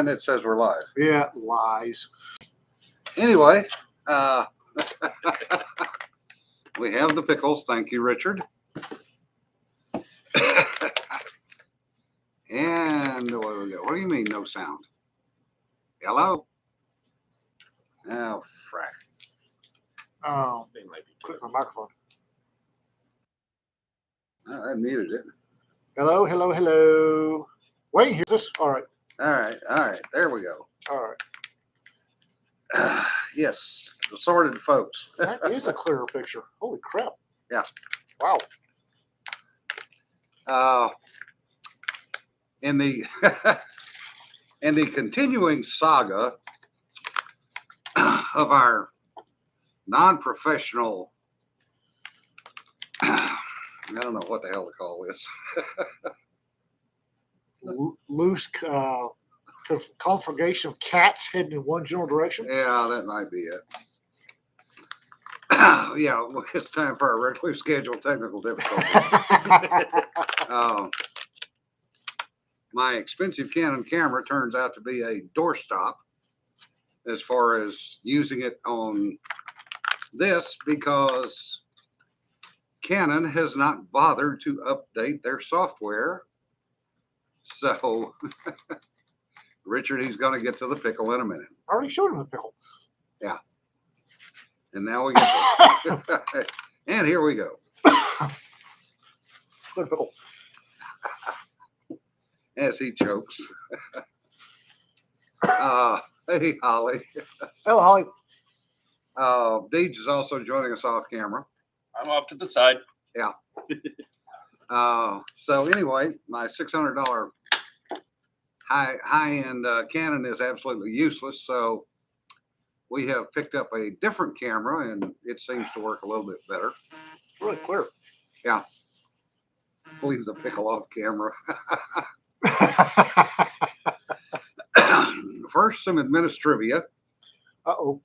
And it says we're live. Yeah, lies. Anyway, we have the pickles. Thank you, Richard. And what do we got? What do you mean, no sound? Hello? Oh, frack. Oh, They might be click my microphone. Oh, I muted it. Hello, hello, hello. Wayne hears us. All right, All right. There we go. all right. Yes, assorted folks. That is a clearer picture. Holy crap. Yeah. Wow. In the in the continuing saga of our non-professional, I don't know what the hell to call this. Loose conflagration of cats heading in one general direction. Yeah, that might be it. Yeah, well, it's time for our regularly scheduled technical difficulties. My expensive Canon camera turns out to be a doorstop as far as using it on this because Canon has not bothered to update their software. So, Richard, he's going to get to the pickle in a minute. I already showed him the pickle. Yeah. And now we get to and here we go. Good pickle. As he chokes. Hey, Holly. Hello, Holly. Deej is also joining us off camera. I'm off to the side. So anyway, my $600 high-end Canon is absolutely useless. So we have picked up a different camera, and it seems to work a little bit better. Really clear. Yeah. Leaves the pickle off camera. First, some administrivia. Uh-oh.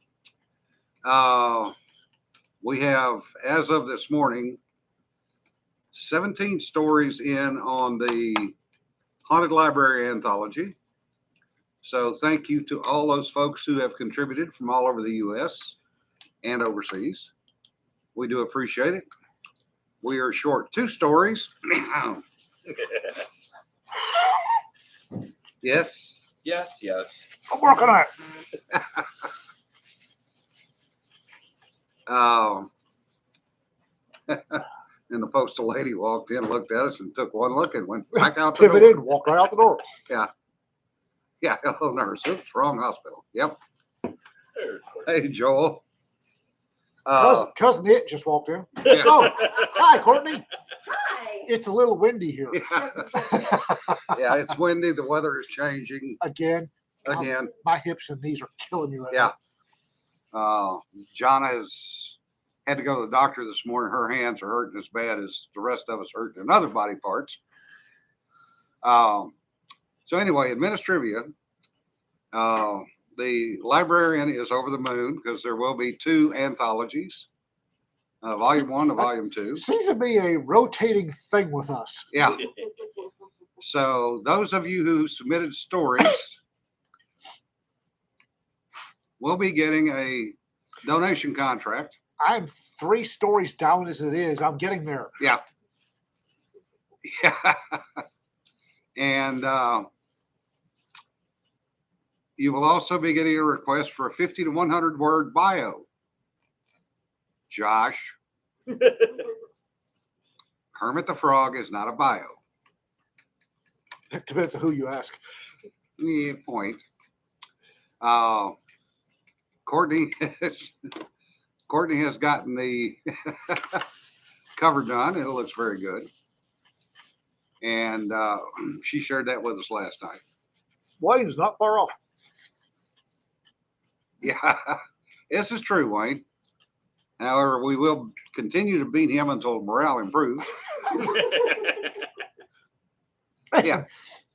We have, as of this morning, 17 stories in on the Haunted Library Anthology. So thank you to all those folks who have contributed from all over the U.S. and overseas. We do appreciate it. We are short 2 stories. Yes. Yes. I'm working on it. And the postal lady walked in, looked at us, and took one look and went back out the Pivoted door. and walked right out the door. Yeah, hello, nurse. Oops, wrong hospital. Yep. There's Hey, Joel. Cousin It just walked in. Yeah. Oh, hi, Courtney. Hi. It's a little windy here. Yeah, it's windy. The weather is changing Again. again. My hips and knees are killing me right Yeah. now. Jonna has had to go to the doctor this morning. Her hands are hurting as bad as the rest of us hurting in other body parts. So anyway, administrivia. The librarian is over the moon because there will be 2 anthologies, volume 1 and volume 2. Seems to be a rotating thing with us. Yeah. So those of you who submitted stories will be getting a donation contract. I'm 3 stories down as it is. I'm getting there. Yeah. Yeah. And you will also be getting a request for a 50 to 100 word bio. Josh, Kermit the Frog is not a bio. It depends on who you ask. Yeah, point. Courtney has gotten the cover done. It looks very good. And she shared that with us last night. Wayne's not far off. Yeah, this is true, Wayne. However, we will continue to beat him until morale improves. Yeah.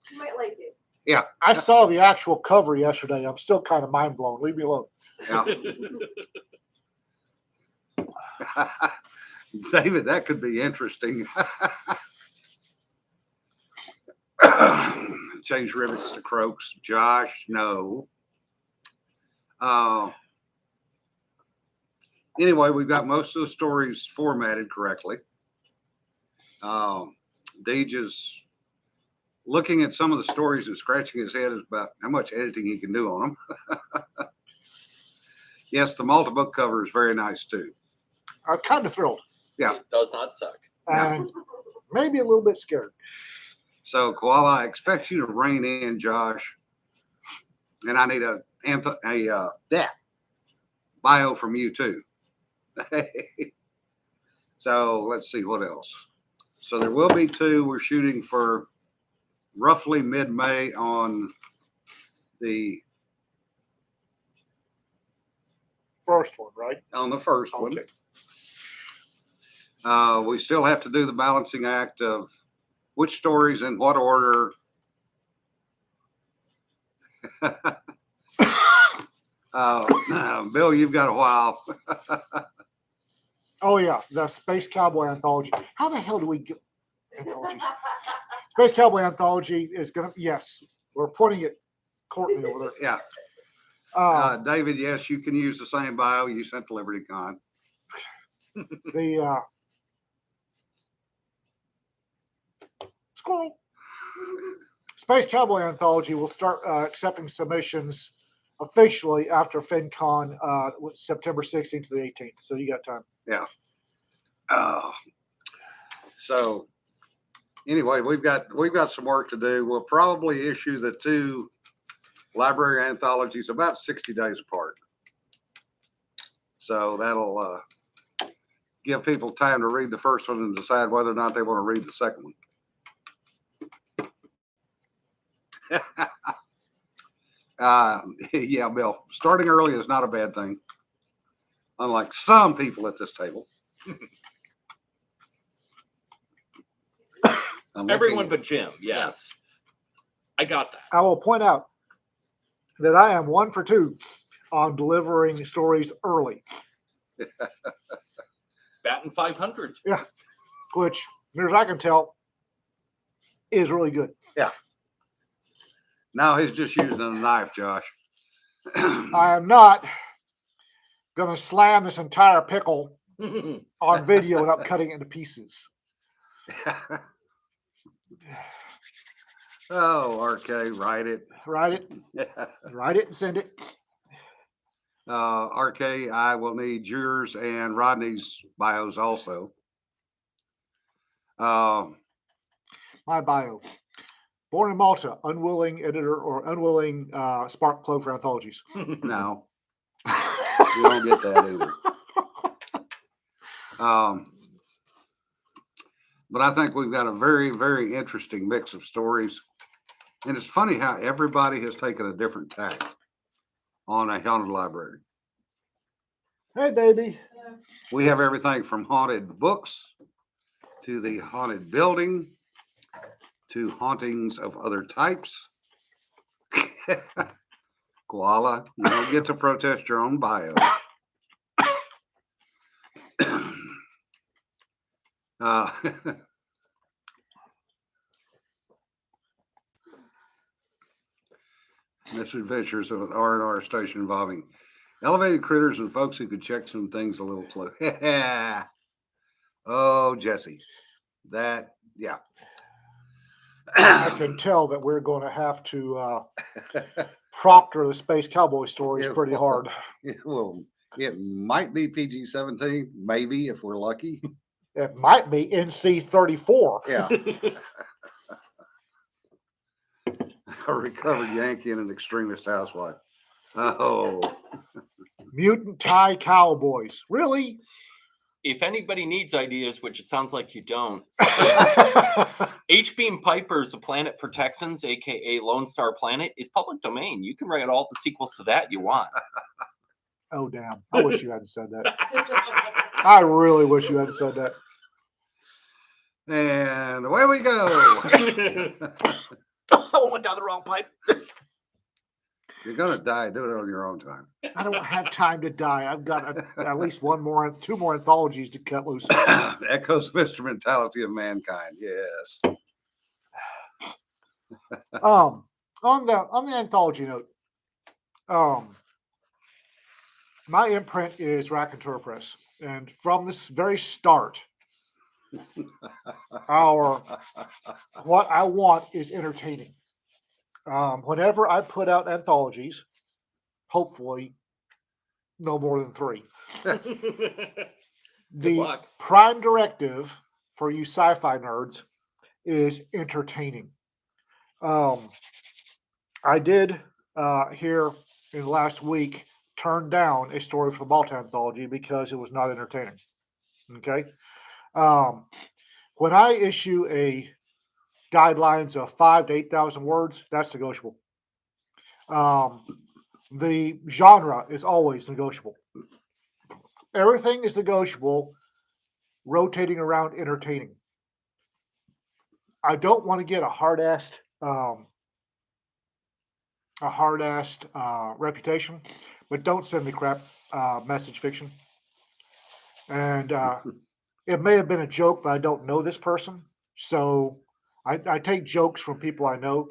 You might like it. Yeah. I saw the actual cover yesterday. I'm still kind of mind blown. Leave me alone. Yeah. David, that could be interesting. change rivets to croaks. Josh, no. Anyway, we've got most of the stories formatted correctly. Deej is looking at some of the stories and scratching his head about how much editing he can do on them. Yes, the multi-book cover is very nice too. I'm kind of thrilled Yeah. It does not suck. and maybe a little bit scared. So, Koala, I expect you to rein in, Josh. And I need a bio from you too. So let's see what else. So there will be 2. We're shooting for roughly mid-May on the First one, right? first one. Okay. We still have to do the balancing act of which stories in what order. Bill, you've got a while. Oh yeah, the Space Cowboy Anthology. How the hell do we get anthologies? Space Cowboy Anthology is gonna. Yes, we're pointing at Courtney over Yeah. there. David, yes, you can use the same bio you sent to LibertyCon. The squirrel. Space Cowboy Anthology will start accepting submissions officially after FinCon, September 16th to the 18th. So you got time. Yeah. So anyway, we've got some work to do. We'll probably issue the 2 library anthologies about 60 days apart. So that'll give people time to read the first one and decide whether or not they want to read the second one. Yeah, Bill, starting early is not a bad thing. Unlike some people at this table. Everyone but Jim. Yes. I got that. I will point out that I am 1 for 2 on delivering stories early, Batting 500. which, near as I can tell, is really good. Now he's just using a knife, Josh. I am not going to slam this entire pickle on video without cutting it into pieces. Oh, RK, write it. Write it and send it. RK, I will need yours and Rodney's bios also. My bio. Born in Malta, unwilling editor or unwilling spark plug for anthologies. No, you don't get that either. But I think we've got a very, very interesting mix of stories. And it's funny how everybody has taken a different tact on a haunted library. Hey, baby. We have everything from haunted books to the haunted building to hauntings of other types. Koala, you don't get to protest your own bio. Misadventures of an R&R station involving elevated critters and folks who could check some things a little close. Oh, Jesse. That, yeah. I can tell that we're going to have to proctor the Space Cowboy stories Yeah, pretty well, hard. Well, it might be PG-17, maybe if we're lucky. It might be NC-34. Yeah. A recovered Yankee and an extremist housewife. Oh, Mutant Thai Cowboys. Really? If anybody needs ideas, which it sounds like you don't, H-Beam Piper's A Planet for Texans, aka Lone Star Planet, is public domain. You can write all the sequels to that you want. Oh, damn. I wish you hadn't said that. I really wish you hadn't said that. and away we go. I went down the wrong pipe. You're gonna die. Do it on your own time. I don't have time to die. I've got at least two more anthologies to cut loose. Echoes of instrumentality of mankind. Yes. On the anthology note, my imprint is Raconteur Press, and from this very start, what I want is entertaining. Whenever I put out anthologies, hopefully no more than 3. The luck. prime directive for you sci-fi nerds is entertaining. I did here in the last week turn down a story for the Malta anthology because it was not entertaining. Okay. When I issue a guidelines of 5,000 to 8,000 words, that's negotiable. The genre is always negotiable. Everything is negotiable, rotating around entertaining. I don't want to get a hard-assed reputation, but don't send me crap message fiction. And it may have been a joke, but I don't know this person, so I take jokes from people I know.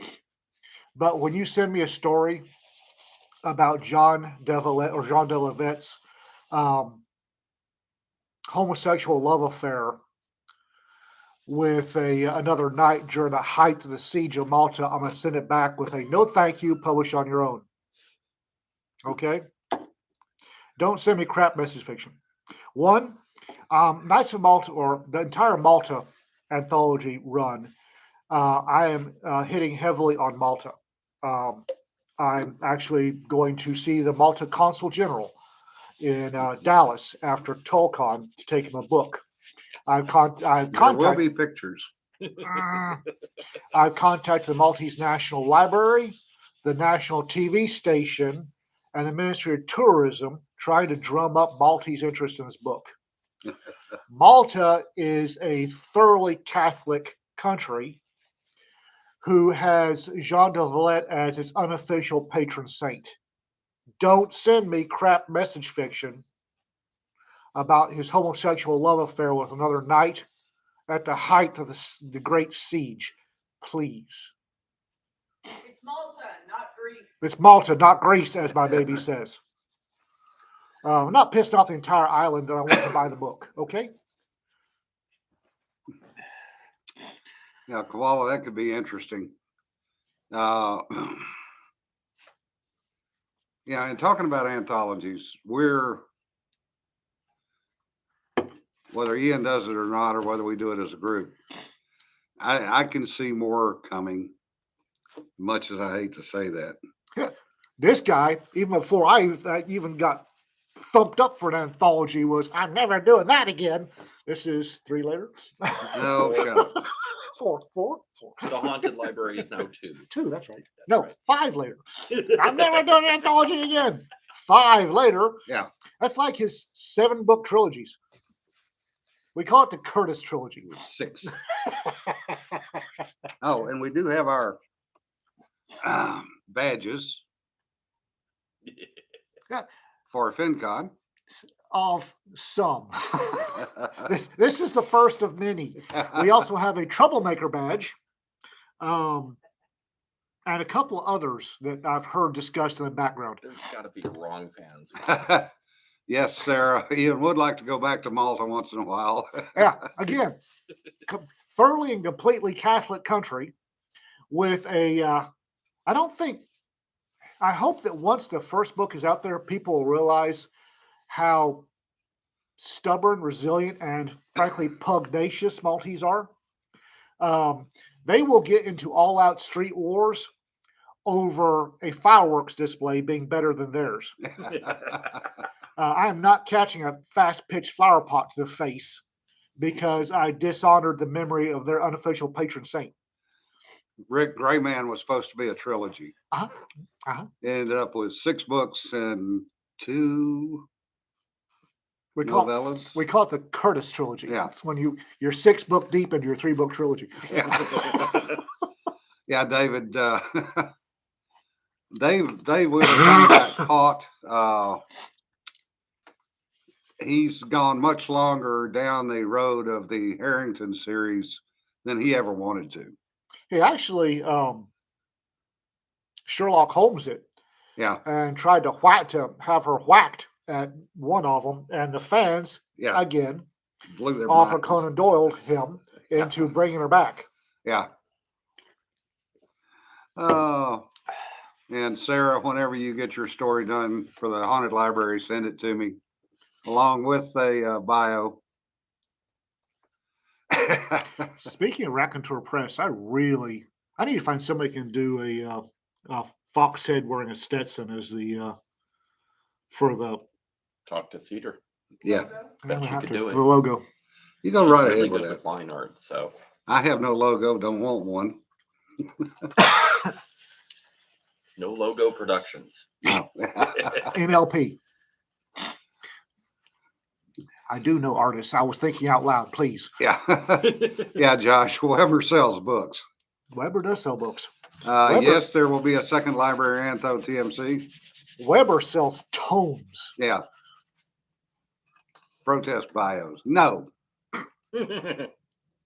But when you send me a story about Jean Delavette's homosexual love affair with another knight during the height of the siege of Malta, I'm going to send it back with a no thank you, publish on your own. Okay? Don't send me crap message fiction. One, Knights of Malta, or the entire Malta anthology run, I am hitting heavily on Malta. I'm actually going to see the Malta Consul General in Dallas after Tulcon to take him a book. I've There will contacted be pictures. I've contacted the Maltese National Library, the national TV station, and the Ministry of Tourism, trying to drum up Maltese interest in this book. Malta is a thoroughly Catholic country who has Jean de Valette as its unofficial patron saint. Don't send me crap message fiction about his homosexual love affair with another knight at the height of the Great Siege, please. It's Malta, not Greece. It's Malta, not Greece, as my baby says. I'm not pissed off the entire island, and I want to buy the book. Okay. Now, Koala, that could be interesting. Yeah, and talking about anthologies, whether Ian does it or not, or whether we do it as a group, I can see more coming, much as I hate to say that. This guy, even before I even got thumped up for an anthology, was I'm never doing that again. This is 3 later. No, shut up. Four. The haunted library is now 2. 2, that's right. That's No, right. 5 later. I'm never doing an anthology again. 5 later. Yeah. That's like his 7-book trilogies. We call it the Curtis trilogy. 6. Oh, and we do have our badges for FinCon. Of some. This is the first of many. We also have a troublemaker badge, and a couple of others that I've heard discussed in the background. There's got to be wrong fans. Yes, Sarah. Ian would like to go back to Malta once in a while. Yeah, again, thoroughly and completely Catholic country with I hope that once the first book is out there, people will realize how stubborn, resilient, and frankly pugnacious Maltese are. They will get into all-out street wars over a fireworks display being better than theirs. I am not catching a fast-pitched flower pot to the face because I dishonored the memory of their unofficial patron saint. Rick Grayman was supposed to be a trilogy. It ended up with 6 books and 2 We call novellas. it the Curtis trilogy. Yeah. It's when you're 6 book deep into your 3-book trilogy. Yeah, David. Dave Wheeler kind of got caught. He's gone much longer down the road of the Harrington series than he ever wanted to. He actually Sherlock Holmes it Yeah, and tried to have her whacked at one of them, and the fans yeah. again Blew their Arthur minds. Conan Doyle him into bringing her back. Yeah. Oh, and Sarah, whenever you get your story done for the haunted library, send it to me along with a bio. Speaking of Raconteur Press, I need to find somebody who can do a fox head wearing a Stetson as the for the Talk to Cedar. Yeah, I'm Bet gonna you have could to- do it. the logo. you go She's right really ahead with good that. with line art, so I have no logo, don't want one. no logo productions. No. NLP. I do know artists. I was thinking out loud. Please, Yeah, yeah, Josh, whoever sells books. Weber does sell books. Weber. Yes, there will be a second library antho TMC. Weber sells tomes. Yeah. Protest bios. No.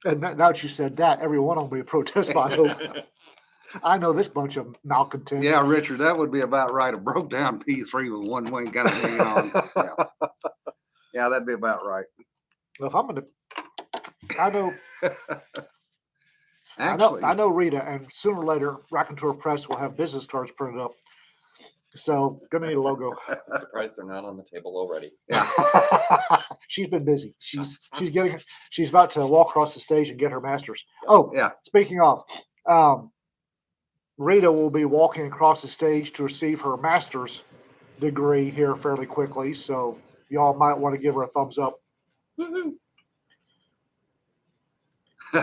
And now that you said that, every one of them will be a protest bio. I know this bunch of malcontents. Yeah, Richard, that would be about right. A broke down P3 with one wing kind of hanging on. Yeah. Yeah, that'd be about right. Well, if I'm gonna, I know, Actually, I know Rita, and sooner or later, Raconteur Press will have business cards printed up. So, gonna need a logo. I'm surprised they're not on the table already. yeah. She's been busy. She's about to walk across the stage and get her master's. Oh, Yeah. speaking of, Rita will be walking across the stage to receive her master's degree here fairly quickly. So, y'all might want to give her a thumbs up.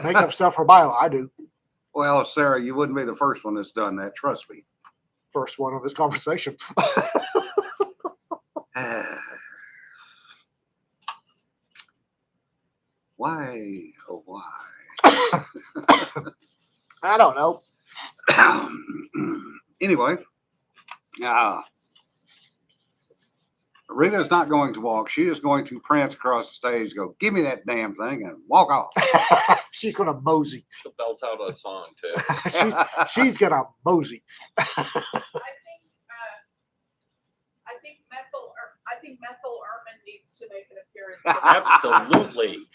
Make up stuff for bio. I do. Well, Sarah, you wouldn't be the first one that's done that. Trust me. First one of this conversation. Why? Oh, why? I don't know. Anyway, Rita's not going to walk. She is going to prance across the stage, go, give me that damn thing, and walk off. She's gonna mosey. She'll belt out a song too. she's gonna mosey. I think Methyl Erman needs to make an appearance. Absolutely.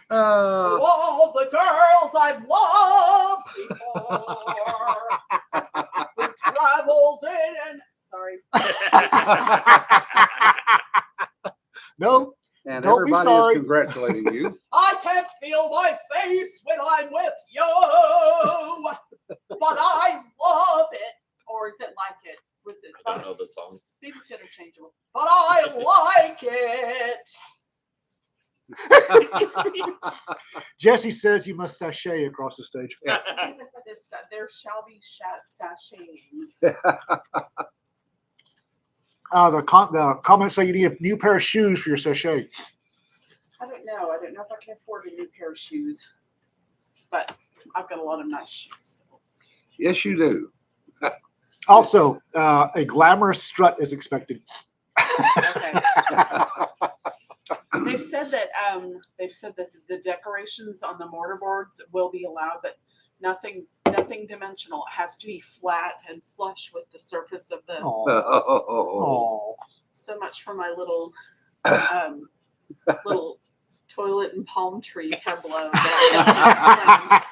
To all the girls I've loved before, who traveled in and sorry. No, And Don't be everybody sorry. is congratulating you. I can't feel my face when I'm with you, but I love it. Or is it like it? Was it? I don't know the song. Maybe it's interchangeable. But I like it. Jesse says you must sashay across the stage. This, there shall be sashaying. The comments say you need a new pair of shoes for your sachet. I don't know. I don't know if I can afford a new pair of shoes, but I've got a lot of nice shoes. Yes, you do. Also, a glamorous strut is expected. Okay. They've said that the decorations on the mortarboards will be allowed, but nothing dimensional. It has to be flat and flush with the surface of the. Oh, Oh, So much for my little little toilet and palm tree tableau. that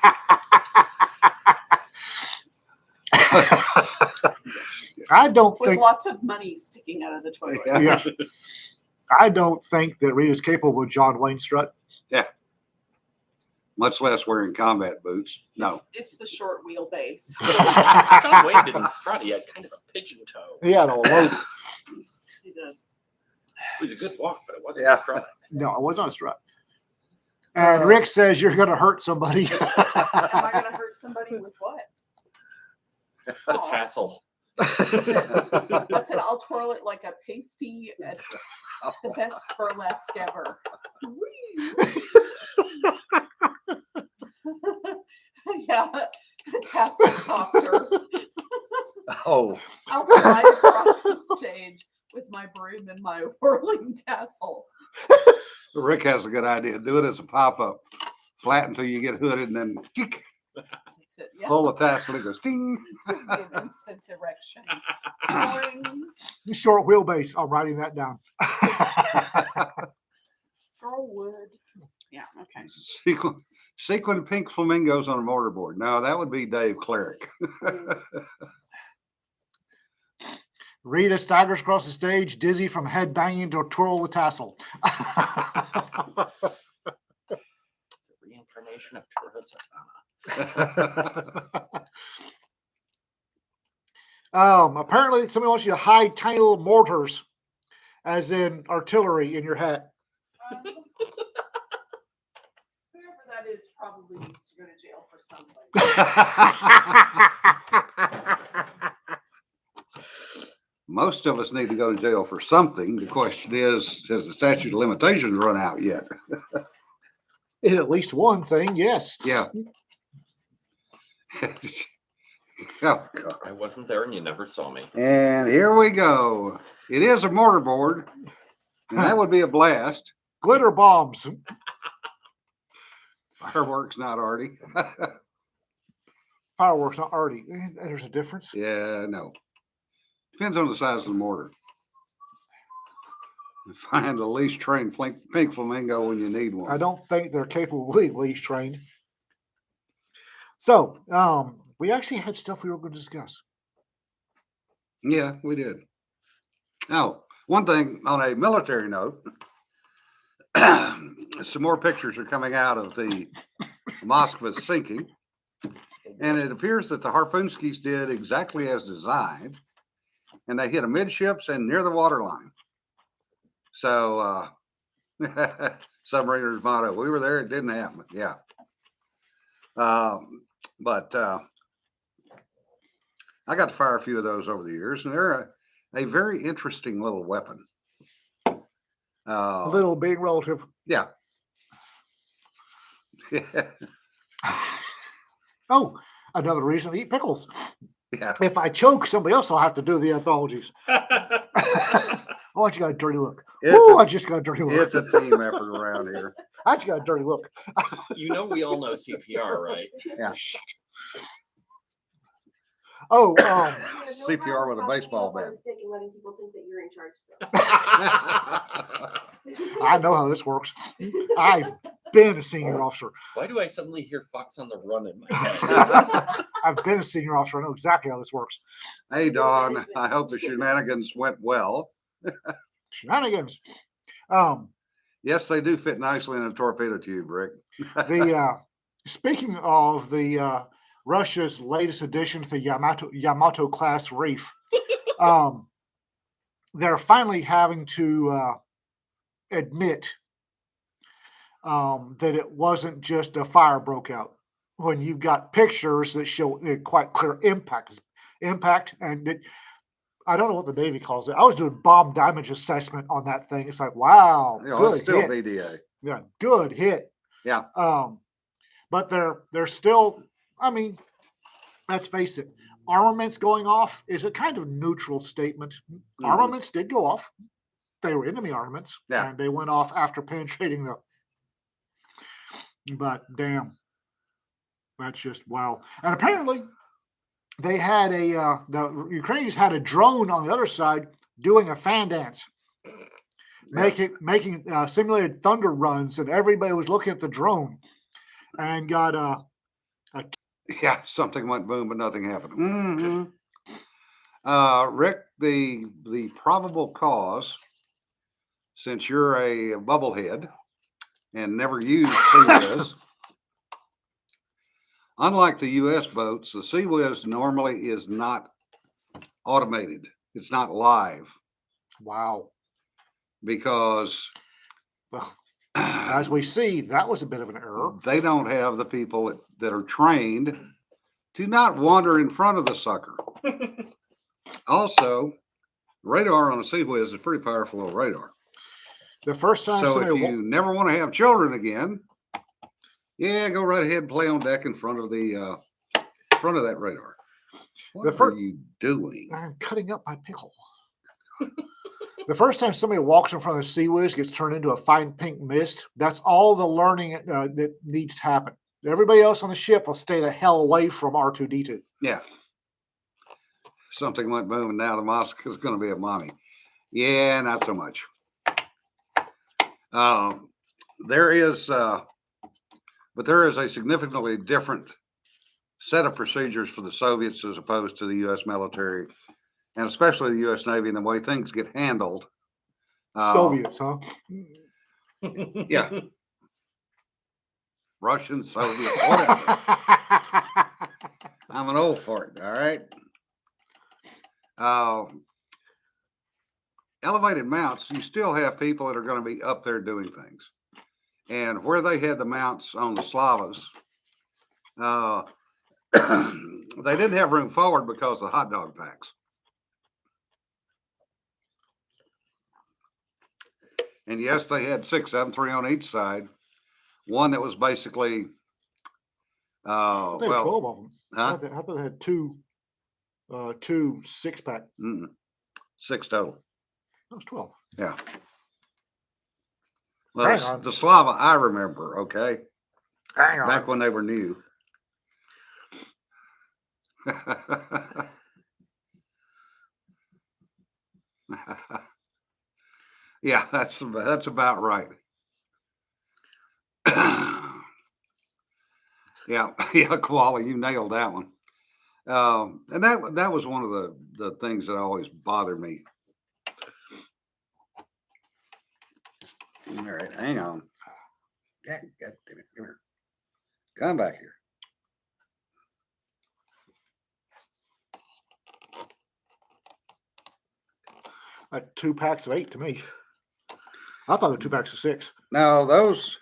I don't with think. lots of money sticking out of the toilet. Yeah. Yeah, I don't think that Rita's capable of John Wayne strut. much less wearing combat boots. No. It's the short wheelbase. John Wayne didn't strut. He had kind of a pigeon toe. He had a low. He did. It was a good walk, but it wasn't Yeah. a strut. No, it was not a strut. And Rick says you're going to hurt somebody. Am I going to hurt somebody with what? The Aw. tassel. That's it. I'll twirl it like a pasty at the best burlesque ever. Yeah, the tassel copter. Oh, I'll fly across the stage with my broom and my whirling tassel. Rick has a good idea. Do it as a pop-up. Flat until you get hooded and then kick. That's instant, yeah. Pull the tassel, it goes ding. It'd be an instant erection. Boing. Short wheelbase. I'm writing that down. Girl would. Yeah, okay. Sequin pink flamingos on a mortarboard. No, that would be Dave Cleric. Mm. Rita staggers across the stage, dizzy from head banging to twirl the tassel. The reincarnation of Turva Satana. Apparently, somebody wants you to hide tiny little mortars, as in artillery, in your hat. Whoever that is probably needs to go to jail for something. Most of us need to go to jail for something. The question is, has the statute of limitations run out yet? In at least one thing, yes. Yeah. Oh, God. I wasn't there and you never saw me. And here we go. It is a mortarboard, and that would be a blast. Glitter bombs. Fireworks, not arty. Fireworks, not arty. There's a difference. Yeah, no. Depends on the size of the mortar. Find the least trained pink flamingo when you need one. I don't think they're capable of being leash trained. So, we actually had stuff we were going to discuss. Yeah, we did. Now, one thing on a military note, some more pictures are coming out of the Moskva's sinking, and it appears that the Harpoonskis did exactly as designed, and they hit amidships and near the waterline. So, submariner's motto, we were there, it didn't happen. Yeah. But I got to fire a few of those over the years, and they're a very interesting little weapon. Little being relative. Yeah. Oh, another reason to eat pickles. Yeah. If I choke somebody else, I'll have to do the anthologies. Oh, I just got a dirty look. I just got a dirty look. It's a team effort around here. I just got a dirty look. You know, we all know CPR, right? Yeah. Shit. Oh, CPR with a baseball bat. Letting people think that you're in charge still. I know how this works. I've been a senior officer. Why do I suddenly hear Fox on the Run in my head? I've been a senior officer. I know exactly how this works. Hey, Don, I hope the shenanigans went well. Shenanigans. Yes, they do fit nicely in a torpedo tube, Rick. Speaking of the Russia's latest addition to the Yamato class reef, they're finally having to admit that it wasn't just a fire broke out. When you've got pictures that show quite clear impact, and I don't know what the Navy calls it. I was doing bomb damage assessment on that thing. It's like, wow, You know, good it's still hit. BDA. Yeah, good hit. Yeah. But they're still, I mean, let's face it, armaments going off is a kind of neutral statement. Mhm. Armaments did go off. They were enemy armaments. Yeah. And they went off after penetrating the. But damn. That's just wow. And apparently they had the Ukrainians had a drone on the other side doing a fan dance. Yes. Making simulated thunder runs, and everybody was looking at the drone and got Yeah, something went boom, but nothing happened. Rick, the probable cause, since you're a bubblehead and never used CWIS, unlike the U.S. boats, the CWIS normally is not automated. It's not live wow. because Well, as we see, that was a bit of an error. they don't have the people that are trained to not wander in front of the sucker. Also, radar on a CWIS is a pretty powerful little radar. The first time So somebody if you never want to have children again, yeah, go right ahead and play on deck in front of that radar. What The are fir- you doing? I'm cutting up my pickle. The first time somebody walks in front of the CWIS gets turned into a fine pink mist. That's all the learning that needs to happen. Everybody else on the ship will stay the hell away from R2D2. Yeah. Something went boom, and now the mosque is going to be a mommy. Yeah, not so much. There is, but there is a significantly different set of procedures for the Soviets as opposed to the U.S. military, and especially the U.S. Navy, and the way things get handled. Soviets, huh? Yeah. Russian, Soviet, whatever. I'm an old fart, all right? Elevated mounts, you still have people that are going to be up there doing things. And where they had the mounts on the Slavas, they didn't have room forward because of the hot dog packs. And yes, they had 6 of them, 3 on each side. One that was basically, They had 12 well, of them. huh? I thought they had two 6-pack. 6 total. That was 12. Yeah. Well, Hang on. the Slava I remember, okay, Hang on. back when they were new. Yeah, that's about right. Yeah, yeah, Koala, you nailed that one. And that was one of the things that always bothered me. All right, hang on. God damn it, come here. Come back here. Like 2 packs of 8 to me. I thought they were 2 packs of 6. No, those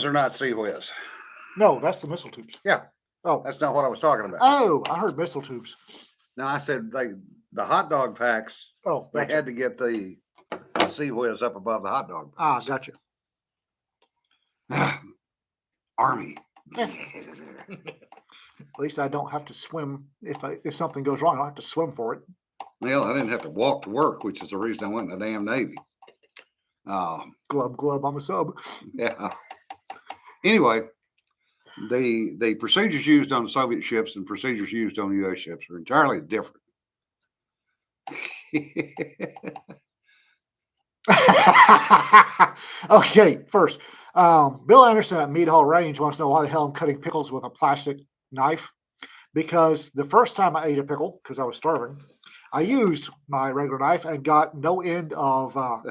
are not Sea Whiz. No, that's the missile tubes. Yeah. Oh, That's not what I was talking about. oh, I heard missile tubes. No, I said the hot dog packs, Oh, they gotcha. had to get the Sea Whiz up above the hot dog Ah, packs. gotcha. Army. At least I don't have to swim. If something goes wrong, I don't have to swim for it. Well, I didn't have to walk to work, which is the reason I went in the damn Navy. Glub, I'm a sub. Yeah. Anyway, the procedures used on Soviet ships and procedures used on U.S. ships are entirely different. Okay, first, Bill Anderson at Mead Hall Range wants to know why the hell I'm cutting pickles with a plastic knife. Because the first time I ate a pickle, because I was starving, I used my regular knife and got no end of a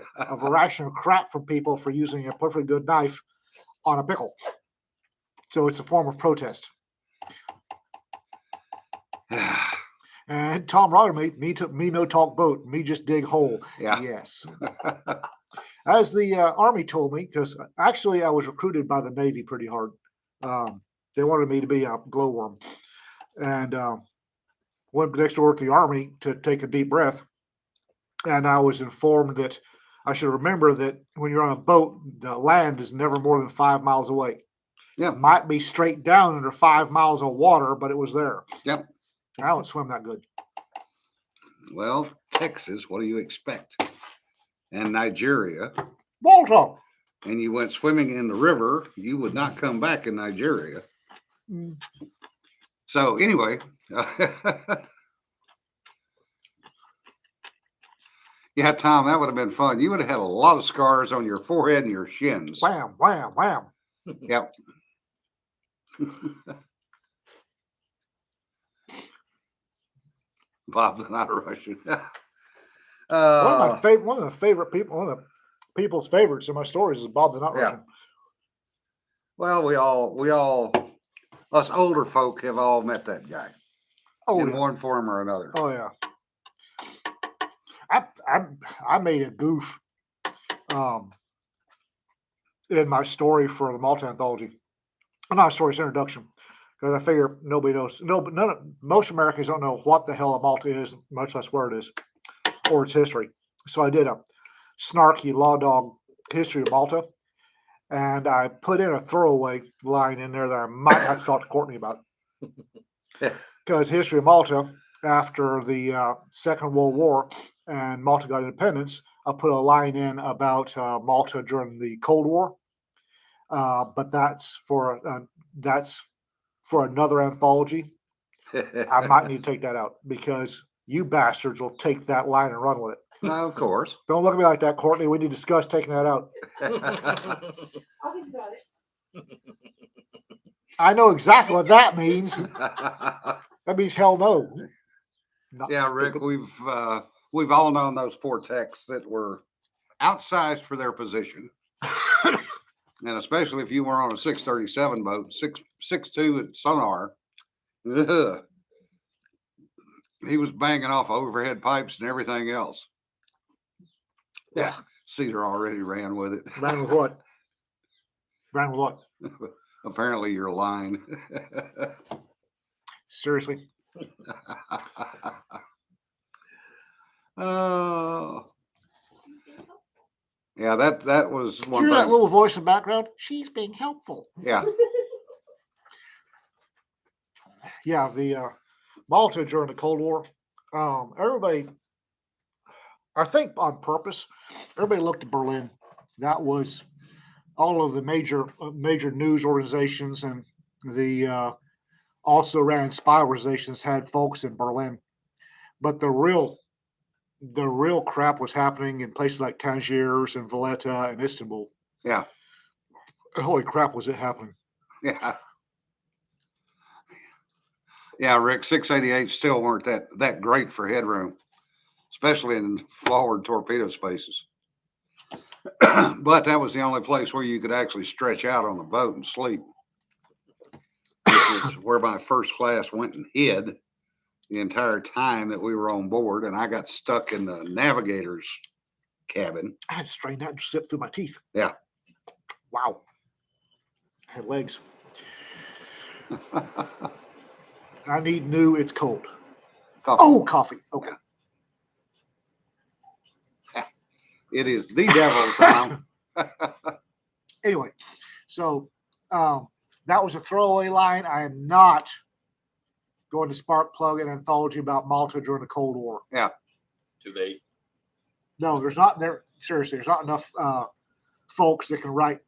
ration of crap from people for using a perfectly good knife on a pickle. So it's a form of protest. And Tom Roger, me no talk boat, me just dig hole. Yeah. Yes. As the Army told me, because actually I was recruited by the Navy pretty hard. They wanted me to be a glowworm. And went next door to the Army to take a deep breath. And I was informed that I should remember that when you're on a boat, the land is never more than 5 miles away. Yeah. It might be straight down under 5 miles of water, but it was there. Yep. I don't swim that good. Well, Texas, what do you expect? And Nigeria, Malta. and you went swimming in the river, you would not come back in Nigeria. Mm. So anyway, yeah, Tom, that would have been fun. You would have had a lot of scars on your forehead and your shins. Wham, wham, wham. Yep. Bob the Not Russian. One of the favorite people, one of the people's favorites in my stories is Bob the Not Yeah. Russian. Well, we all, us older folk have all met that guy Oh, in yeah. one form or another. Oh yeah. I made a goof in my story for the Malta anthology. Not a story, it's an introduction. Because I figure nobody knows. Most Americans don't know what the hell a Malta is, much less where it is or its history. So I did a snarky law dog history of Malta, and I put in a throwaway line in there that I might have to talk to Courtney about. Yeah. Because history of Malta after the Second World War and Malta got independence, I put a line in about Malta during the Cold War. But that's for another anthology. I might need to take that out because you bastards will take that line and run with it. Of course. Don't look at me like that, Courtney. We need to discuss taking that out. I'll think about it. I know exactly what that means. That means hell no. Not Yeah, Rick, stupid. we've all known those poor techs that were outsized for their position. And especially if you were on a 637 boat, 6'2" at sonar, ugh, he was banging off overhead pipes and everything else. Yeah. Cedar already ran with it. Ran with what? Ran with what? Apparently your line. Seriously. Oh, yeah, that was Did you one hear that thing. little voice in the background? She's being helpful. Yeah, Yeah, the Malta during the Cold War, everybody, I think on purpose, everybody looked at Berlin. That was all of the major news organizations and the also ran spy organizations had folks in Berlin. But the real crap was happening in places like Tangiers and Valletta and Istanbul. yeah, Holy crap, was it happening? yeah. Yeah, Rick, 688 still weren't that great for headroom, especially in forward torpedo spaces. But that was the only place where you could actually stretch out on the boat and sleep, which is where my first class went and hid the entire time that we were on board. And I got stuck in the navigator's cabin. I had to strain that and slip through my teeth. Yeah. Wow. I had legs. I need new. It's cold. Coffee. Oh, coffee. Okay. It is the devil's time. Anyway, so that was a throwaway line. I am not going to spark plug an anthology about Malta during the Cold War. Too late. No, there's not there. Seriously, there's not enough folks that can write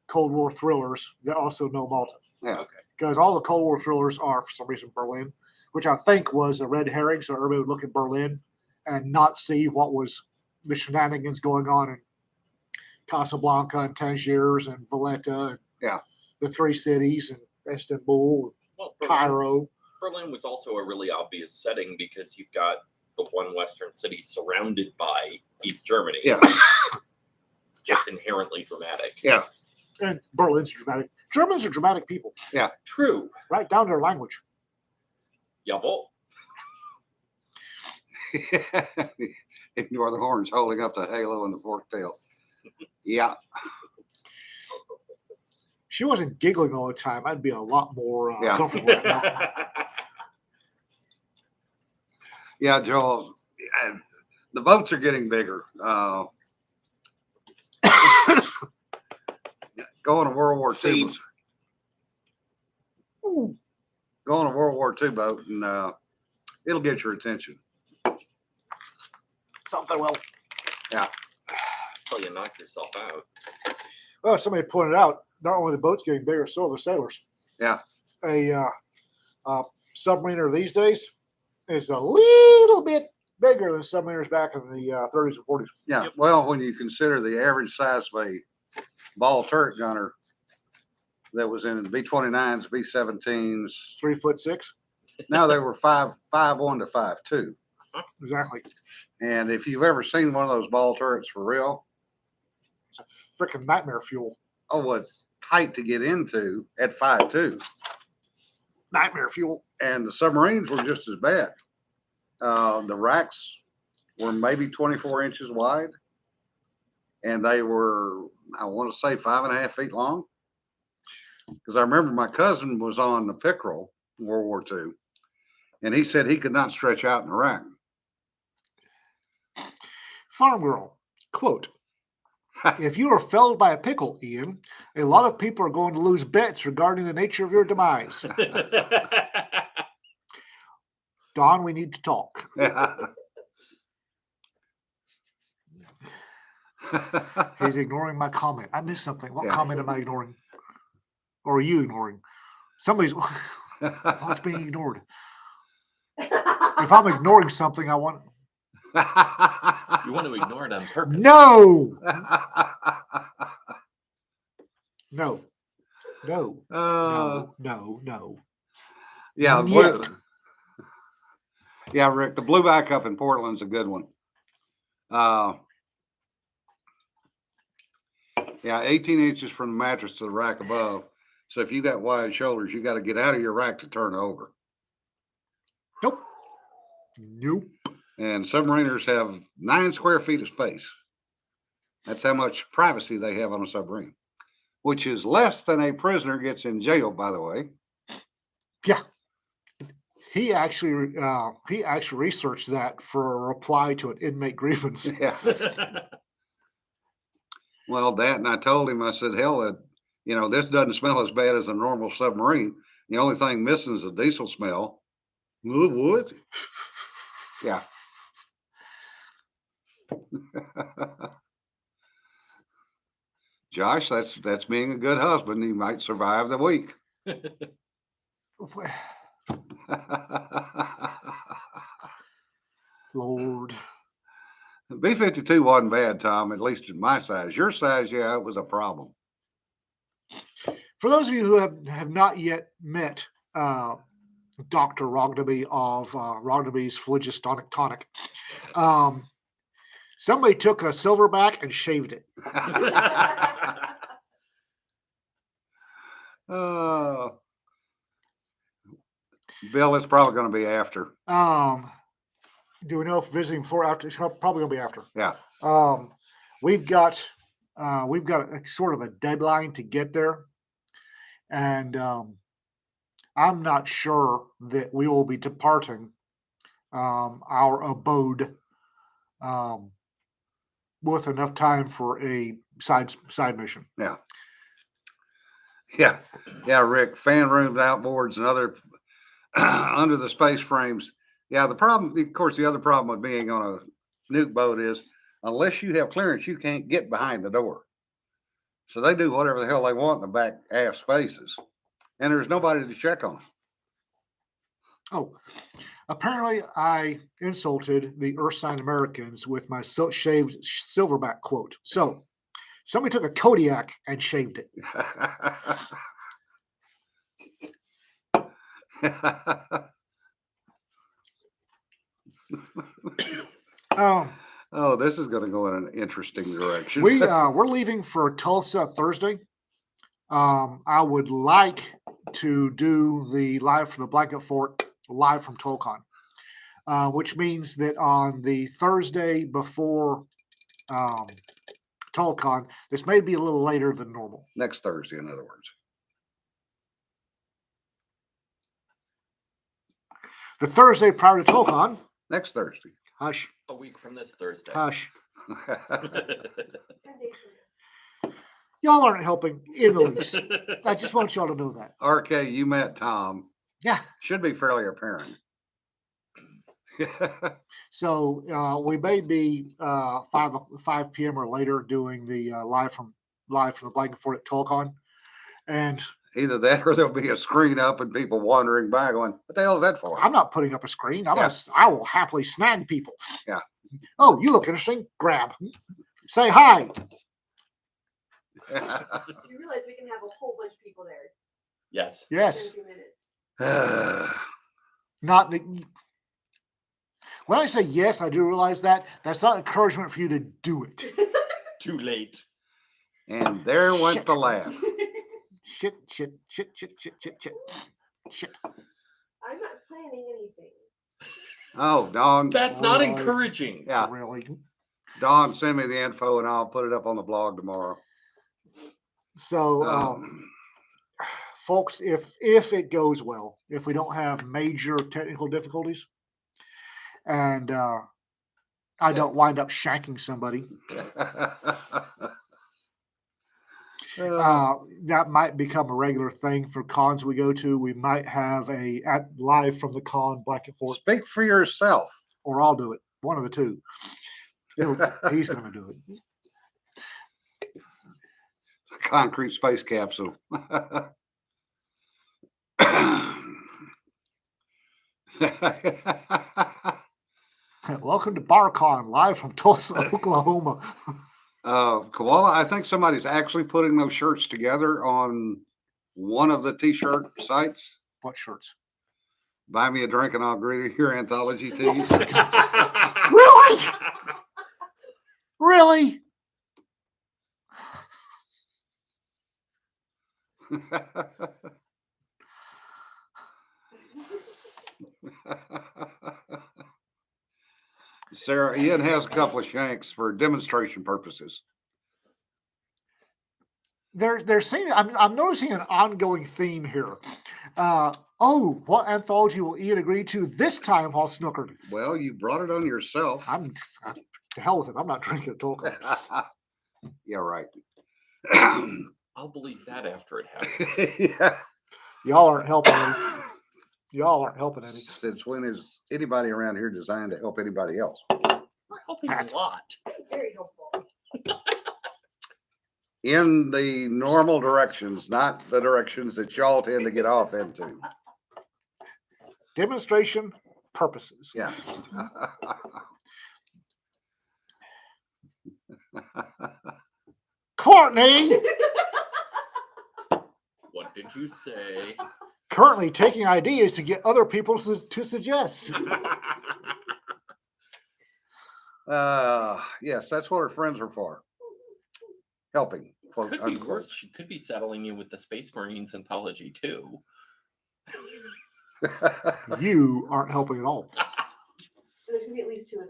Cold War thrillers that also know Malta. Yeah. Okay. Because all the Cold War thrillers are, for some reason, Berlin, which I think was a red herring. So everybody would look at Berlin and not see what was the shenanigans going on in Casablanca and Tangiers and Valletta and Yeah. the three cities and Istanbul, Well, Cairo. Berlin was also a really obvious setting because you've got the one Western city surrounded by East Germany. Yeah. It's just inherently dramatic. Yeah. And Berlin's dramatic. Germans are dramatic people, True. right down to their language. Jawohl. Ignore the horns holding up the halo and the forked tail. Yeah. She wasn't giggling all the time. I'd be a lot more Yeah. comfortable right now. Yeah, Joel. And the boats are getting bigger. Going to World War II. Seeds. Go on a World War II boat and it'll get your attention. Something will. Until you knock yourself out. Well, somebody pointed out not only the boats getting bigger, so are the sailors. Yeah. A submariner these days is a little bit bigger than submariners back in the 30s and 40s. Yeah. Yep. Well, when you consider the average size of a ball turret gunner that was in the B-29s, B-17s, 3'6". now they were 5'1" to 5'2". Exactly. And if you've ever seen one of those ball turrets for real, It's a freaking nightmare fuel. oh, it's tight to get into at 5'2". Nightmare fuel. And the submarines were just as bad. The racks were maybe 24 inches wide, and they were, I want to say, 5.5 feet long. Because I remember my cousin was on the Pickerel in World War II, and he said he could not stretch out in the rack. Farm Girl, quote, if you are felled by a pickle, Ian, a lot of people are going to lose bets regarding the nature of your demise. Don, we need to talk. He's ignoring my comment. I missed something. What Yeah. comment am I ignoring? Or are you ignoring? Somebody's what's being ignored. If I'm ignoring something, I want You want to ignore it on purpose. no, no, no, no, no, no. Yeah, Yet. yeah, Rick, the blue back up in Portland's a good one. Yeah, 18 inches from the mattress to the rack above. So if you got wide shoulders, you got to get out of your rack to turn over. Nope. Nope. And submariners have 9 square feet of space. That's how much privacy they have on a submarine, which is less than a prisoner gets in jail, by the way. Yeah. He actually researched that for a reply to an inmate grievance. Yeah. Well, that, and I told him, I said, hell, this doesn't smell as bad as a normal submarine. The only thing missing is a diesel smell. Oh, what? Yeah. Josh, that's being a good husband. He might survive the week. Lord. B-52 wasn't bad, Tom, at least in my size. Your size, yeah, it was a problem. For those of you who have not yet met Dr. Rognaby of Rognaby's Phlegistonic Tonic, somebody took a silverback and shaved it. Bill, it's probably going to be after. Do we know if visiting before or after? It's probably going to be after. Yeah. We've got a sort of a deadline to get there, and I'm not sure that we will be departing our abode with enough time for a side mission. Yeah. Yeah, Rick. Fan rooms, outboards, and other under the space frames. Yeah, the problem, of course, the other problem with being on a nuke boat is unless you have clearance, you can't get behind the door. So they do whatever the hell they want in the back aft spaces, and there's nobody to check on them. Oh, apparently I insulted the Earthsign Americans with my shaved silverback quote. So somebody took a Kodiak and shaved it. Oh, this is going to go in an interesting direction. We're leaving for Tulsa Thursday. I would like to do the live from the Blanket Fort live from TolCon, which means that on the Thursday before TolCon, this may be a little later than normal. Next Thursday, in other words. The Thursday prior to TolCon. Next Thursday. Hush. A week from this Thursday. Hush. 10 days from Y'all aren't helping in the least. I just want y'all to know that. RK, you met Tom. Yeah. Should be fairly apparent. So we may be 5 p.m. or later doing the live from the Blanket Fort at TolCon, and Either that or there'll be a screen up and people wandering by going, what the hell is that for? I'm not putting up a screen. Yeah. I will happily snag people. Yeah. Oh, you look interesting. Grab. Say hi. You realize we can have a whole bunch of people there Yes. Yes. in 2 minutes. Not the. When I say yes, I do realize that. That's not encouragement for you to do it. Too late. And there went Shit. the laugh. Shit. I'm not planning anything. Oh, Dawn. That's not Right. encouraging. Yeah, Really. Dawn, send me the info and I'll put it up on the blog tomorrow. So, folks, if it goes well, if we don't have major technical difficulties, and I don't wind up shanking somebody, that might become a regular thing for cons we go to. We might have live from the con Blanket Fort, Speak for yourself. or I'll do it. One of the two. He's going to do it. Concrete space capsule. Welcome to BarCon, live from Tulsa, Oklahoma. Koala, I think somebody's actually putting those shirts together on one of the t-shirt sites. What shirts? Buy me a drink and I'll greet your anthology tees. Really? Really? Sarah, Ian has a couple of shanks for demonstration purposes. They're saying I'm noticing an ongoing theme here. What anthology will Ian agree to this time while snookered? Well, you brought it on yourself. I'm to hell with it. I'm not drinking a Tolkien. Yeah, right. I'll believe that after it happens. Yeah. Y'all aren't helping any. Y'all aren't helping any. Since when is anybody around here designed to help anybody else? We're helping a lot. Very helpful. In the normal directions, not the directions that y'all tend to get off into. Demonstration purposes. Yeah. Courtney What did you say? currently taking ideas to get other people to suggest. Yes, that's what her friends are for. Helping, quote Could be unquote. worse. She could be settling you with the Space Marines anthology too. You aren't helping at all. There should be at least 2 of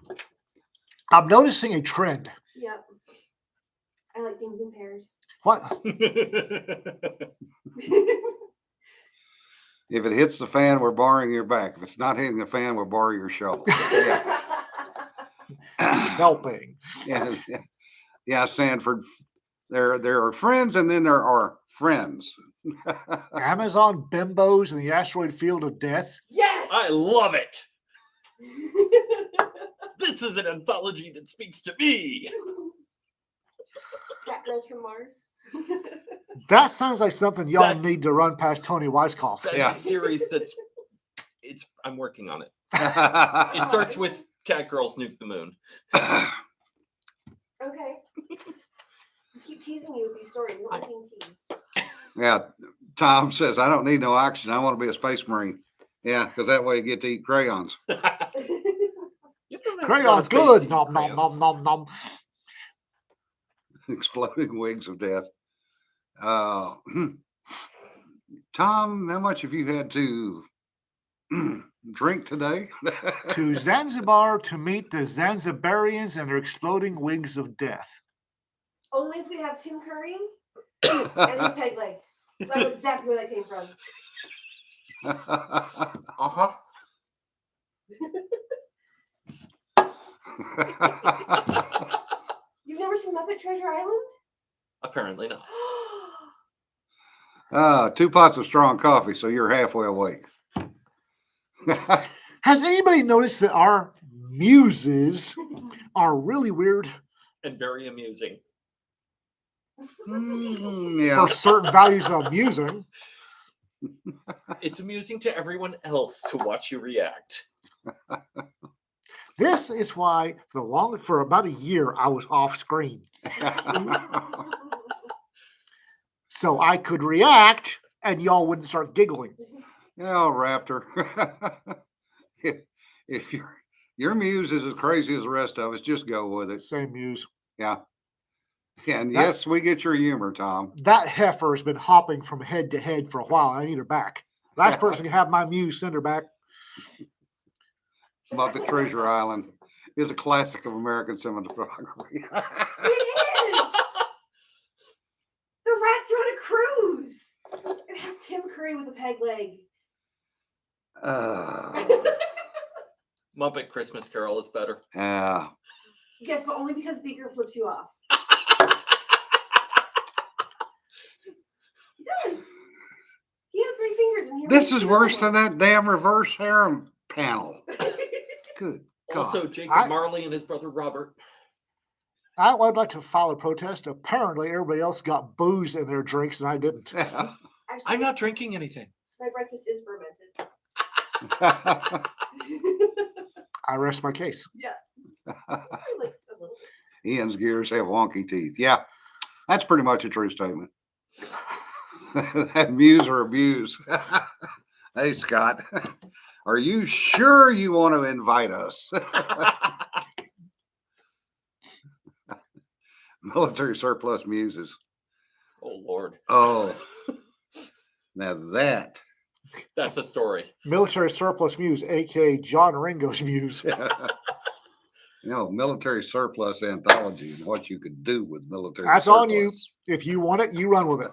those. I'm noticing a trend. Yep. I like things in pairs. What? If it hits the fan, we're borrowing your back. If it's not hitting the fan, we'll borrow your shovel. Yeah. Helping. Yeah, Sanford. There are friends and then there are friends. Amazon bimbos in the asteroid field of death. Yes. I love it. This is an anthology that speaks to me. Cat girls from Mars. That sounds like something y'all That- need to run past Tony Weiskopf. That's Yeah. a series I'm working on it. It It starts with Cat Girls Nuke the Moon. Okay. I keep teasing you with these stories. I don't like being teased. Yeah, Tom says, I don't need no oxygen. I want to be a space marine. Yeah, because that way you get to eat crayons. You don't have to go to Crayon's space to good. eat Nom nom nom crayons. nom nom. Exploding wigs of death. Tom, how much have you had to drink today? To Zanzibar to meet the Zanzibarians and their exploding wigs of death. Only if we have Tim Curry and his peg leg. So I know exactly where that came from. Uh-huh. You've never seen Muppet Treasure Island? Apparently not. 2 pots of strong coffee, so you're halfway awake. Has anybody noticed that our muses are really weird And very amusing. Yeah. for certain values of amusing? It's amusing to everyone else to watch you react. This is why for about a year I was off screen. So I could react and y'all wouldn't start giggling. Oh, Raptor. if your muse is as crazy as the rest of us, just go with it. Same muse. Yeah. And That- yes, we get your humor, Tom. That heifer has been hopping from head to head for a while. I need her back. Last person can have my muse, send her back. Muppet Treasure Island is a classic of American cinematography. It is! The rats are on a cruise! It has Tim Curry with a peg leg. Muppet Christmas Carol is better. Yes, but only because Beaker flips you off. He does. He has 3 fingers and he This has is another worse than one. that damn reverse harem panel. Good God. Also, Jacob I- Marley and his brother Robert. I would like to file a protest. Apparently, everybody else got booze in their drinks and I didn't. I Actually, I'm not drinking anything. my breakfast is fermented. I rest my case. Like a little bit. Ian's gears have wonky teeth. Yeah, that's pretty much a true statement. That muse or abuse. Hey, Scott, are you sure you want to invite us? Military surplus muses. Oh Lord, Oh, now that. that's a story. Military surplus muse, aka John Ringo's muse. Military surplus anthology and what you could do with military That's surplus. on you. If you want it, you run with it.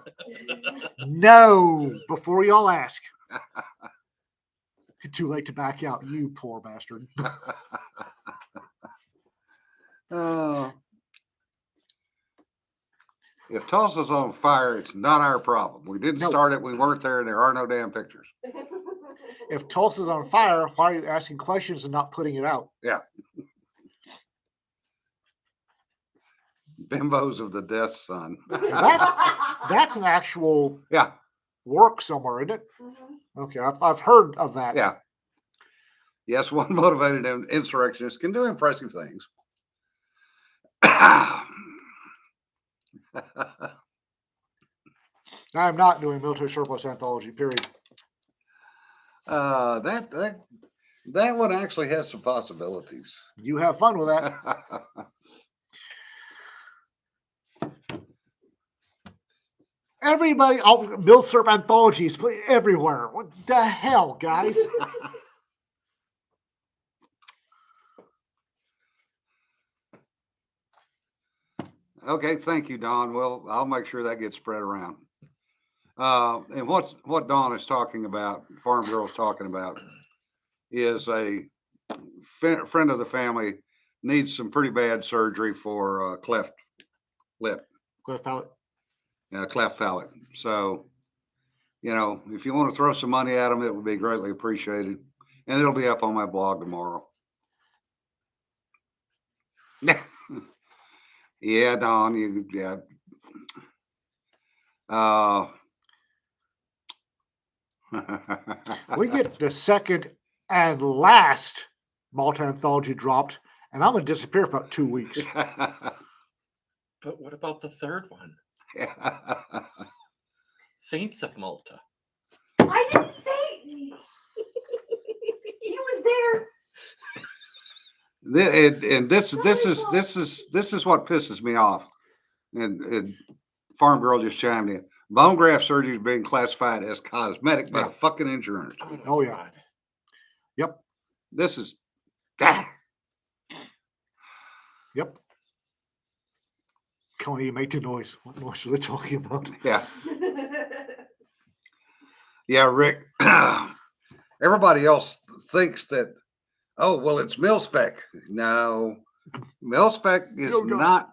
No, before y'all ask. Too late to back out, you poor bastard. If Tulsa's on fire, it's not our problem. We didn't No. start it. We weren't there. And there are no damn pictures. If Tulsa's on fire, why are you asking questions and not putting it out? Bimbos of the Death Sun. That's an actual Yeah, work somewhere, isn't it? Mhm. Okay, I've heard of that. yeah. Yes, one motivated insurrectionist can do impressive things. I'm not doing military surplus anthology, period. That one actually has some possibilities. You have fun with that. Everybody, Milsurp anthologies everywhere. What the hell, guys? Okay, thank you, Don. Well, I'll make sure that gets spread around. And what Dawn is talking about, Farm Girl's talking about, is a friend of the family needs some pretty bad surgery for cleft lip, Cliff Pallet. cleft palate. So, if you want to throw some money at them, it would be greatly appreciated. And it'll be up on my blog tomorrow. Yeah, Don, yeah. We get the second and last Malta anthology dropped, and I'm gonna disappear for about 2 weeks. But what about the third one? Saints of Malta. I didn't say he was there. And this is what pisses me off. And Farm Girl just chimed in. Bone graft surgery is being classified as cosmetic by the fucking insurance. Oh, yeah. God. Yep, This is yep. Can't even make the noise. What noise are they talking about? yeah, Rick. Everybody else thinks that, oh well, it's mil-spec. No, mil-spec is No. not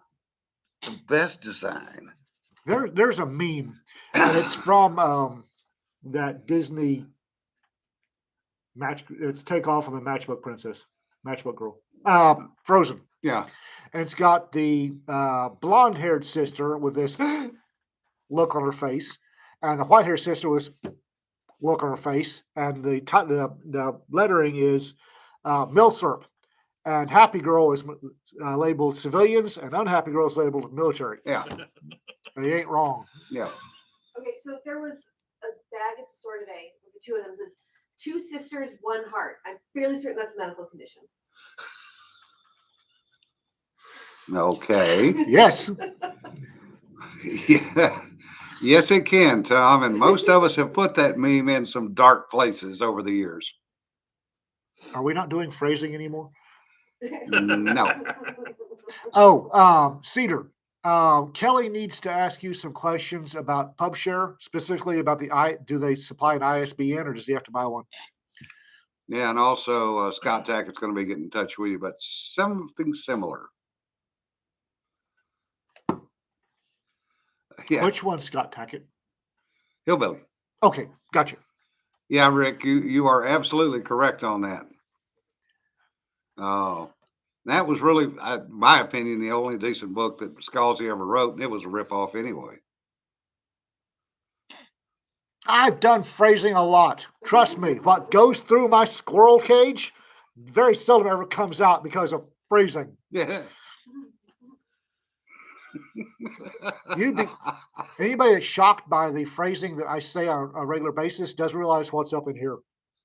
the best design. There's a meme, and it's from that Disney match. It's Takeoff on the Matchbook Princess, Matchbook Girl, Frozen, Yeah, and it's got the blonde-haired sister with this look on her face, and the white-haired sister with this look on her face, and the lettering is Milsurp, and Happy Girl is labeled civilians, and Unhappy Girl is labeled military. yeah, And he ain't wrong. yeah. Okay, so there was a bag at the store today with the two of them. It says 2 sisters, 1 heart. I'm fairly certain that's a medical condition. Okay. Yes. Yeah. Yes, it can, Tom. And most of us have put that meme in some dark places over the years. Are we not doing phrasing anymore? No. Oh, Cedar. Kelly needs to ask you some questions about PubShare, specifically about do they supply an ISBN or does he have to buy one? Yeah, and also Scott Tackett's going to be getting in touch with you about something similar. Yeah, Which one, Scott Tackett? Hillbilly. Okay, gotcha. Yeah, Rick, you are absolutely correct on that. That was really, my opinion, the only decent book that Scalzi ever wrote, and it was a ripoff anyway. I've done phrasing a lot. Trust me, what goes through my squirrel cage very seldom ever comes out because of phrasing. Yeah. Anybody that's shocked by the phrasing that I say on a regular basis doesn't realize what's up in here.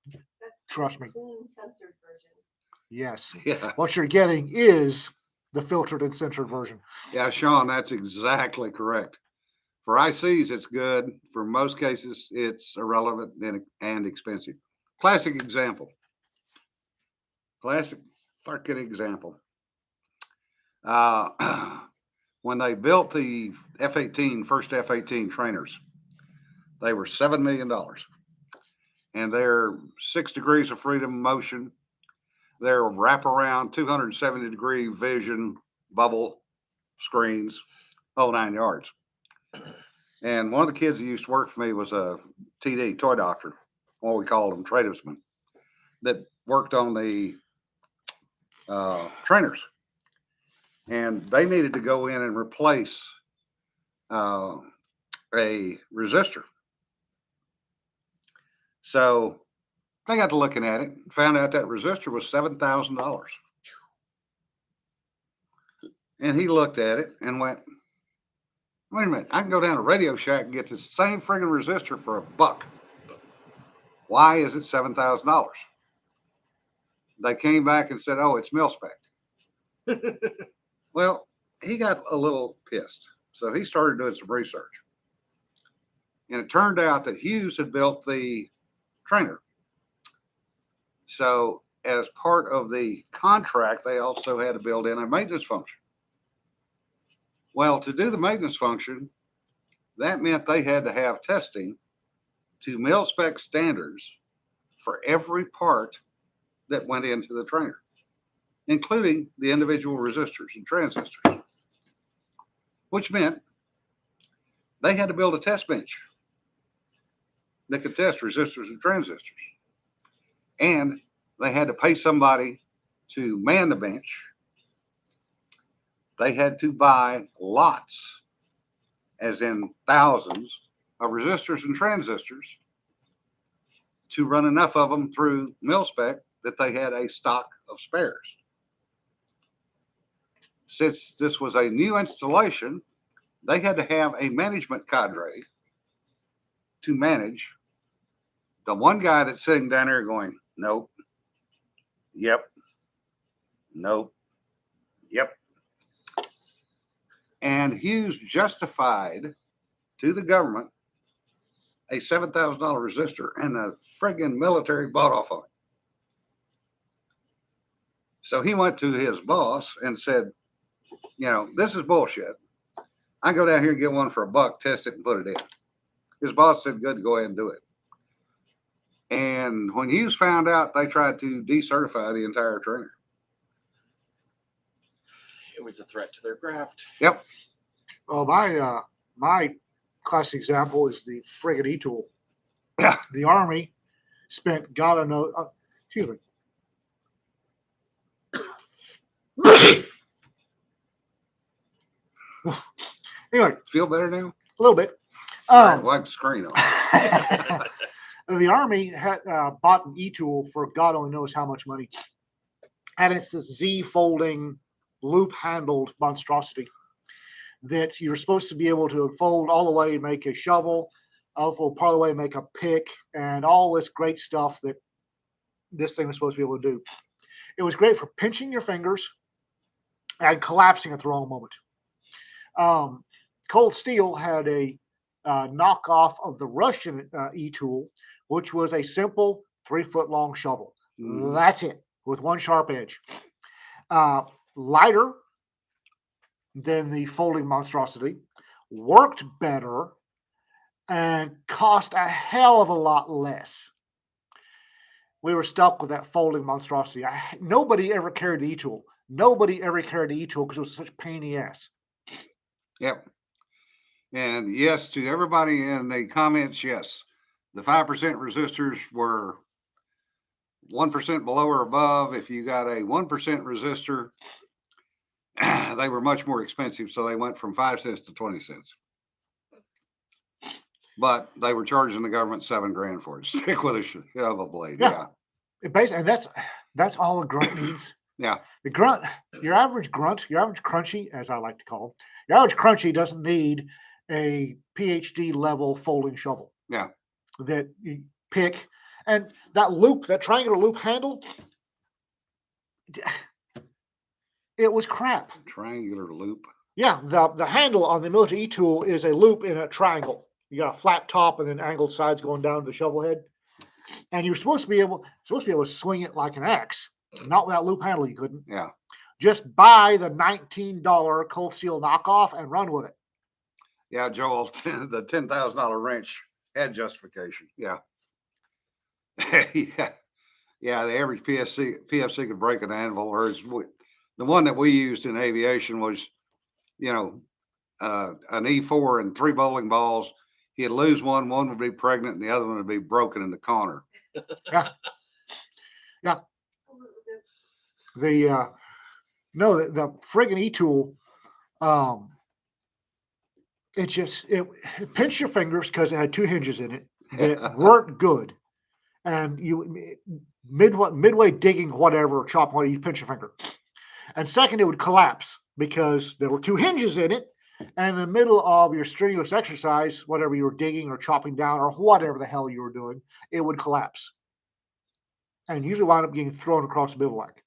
That's Trust me. clean censored version. Yes. Yeah. What you're getting is the filtered and censored version. Yeah, Sean, that's exactly correct. For ICs, it's good. For most cases, it's irrelevant and expensive. Classic example. Classic fucking example. When they built the F-18, first F-18 trainers, they were $7 million. And they're 6 degrees of freedom motion. They're wraparound 270-degree vision bubble screens, whole 9 yards. And one of the kids that used to work for me was a TD, toy doctor, what we call them, tradesmen, that worked on the trainers. And they needed to go in and replace a resistor. So they got to looking at it, found out that resistor was $7,000. And he looked at it and went, wait a minute, I can go down to Radio Shack and get the same friggin' resistor for $1. Why is it $7,000? They came back and said, oh, it's mil-spec. Well, he got a little pissed. So he started doing some research. And it turned out that Hughes had built the trainer. So as part of the contract, they also had to build in a maintenance function. Well, to do the maintenance function, that meant they had to have testing to mil-spec standards for every part that went into the trainer, including the individual resistors and transistors, which meant they had to build a test bench that could test resistors and transistors. And they had to pay somebody to man the bench. They had to buy lots, as in thousands, of resistors and transistors to run enough of them through mil-spec that they had a stock of spares. Since this was a new installation, they had to have a management cadre to manage the one guy that's sitting down there going, nope, yep, nope, yep. And Hughes justified to the government a $7,000 resistor, and the friggin' military bought off on it. So he went to his boss and said, you know, this is bullshit. I go down here and get one for $1, test it and put it in. His boss said, good, go ahead and do it. And when Hughes found out, they tried to decertify the entire trainer. It was a threat to their graft. Yep. Well, my classic example is the frigate E-tool. Yeah. The Army spent God knows, excuse me. Anyway, Feel better now? a little bit. Wipe the screen on. The Army had bought an E-tool for God only knows how much money. And it's this Z-folding, loop-handled monstrosity that you're supposed to be able to fold all the way and make a shovel, fold part of the way and make a pick, and all this great stuff that this thing was supposed to be able to do. It was great for pinching your fingers and collapsing at the wrong moment. Cold Steel had a knockoff of the Russian E-tool, which was a simple 3-foot-long shovel. That's it, with one sharp edge. Lighter than the folding monstrosity, worked better, and cost a hell of a lot less. We were stuck with that folding monstrosity. Nobody ever carried the E-tool. Nobody ever carried the E-tool because it was such a pain in the ass. Yep. And yes, to everybody in the comments, yes, the 5% resistors were 1% below or above. If you got a 1% resistor, they were much more expensive. So they went from 5 cents to 20 cents. But they were charging the government $7,000 for it. Stick with a shovel blade. Yeah. Yeah. And that's all a grunt needs. Yeah. The grunt, your average crunchy, as I like to call him, your average crunchy doesn't need a PhD level folding shovel. Yeah. That you pick, and that triangular loop handle, it was crap. Triangular loop. Yeah, the handle on the Military E-tool is a loop in a triangle. You got a flat top and then angled sides going down to the shovel head. And you're supposed to be able to swing it like an axe. Not with that loop handle, you couldn't. Yeah. Just buy the $19 Cold Steel knockoff and run with it. Yeah, Joel, the $10,000 wrench had justification. Yeah. Yeah. Yeah, the average PFC could break an anvil, or the one that we used in aviation was, an E4 and 3 bowling balls. He'd lose one would be pregnant, and the other one would be broken in the corner. Yeah. Yeah. The friggin' E-tool, it pinched your fingers because it had 2 hinges in it that weren't good. And you midway digging whatever, chopping whatever, you pinch your finger. And second, it would collapse because there were 2 hinges in it. And in the middle of your strenuous exercise, whatever you were digging or chopping down or whatever the hell you were doing, it would collapse. And usually wind up getting thrown across the bivouac.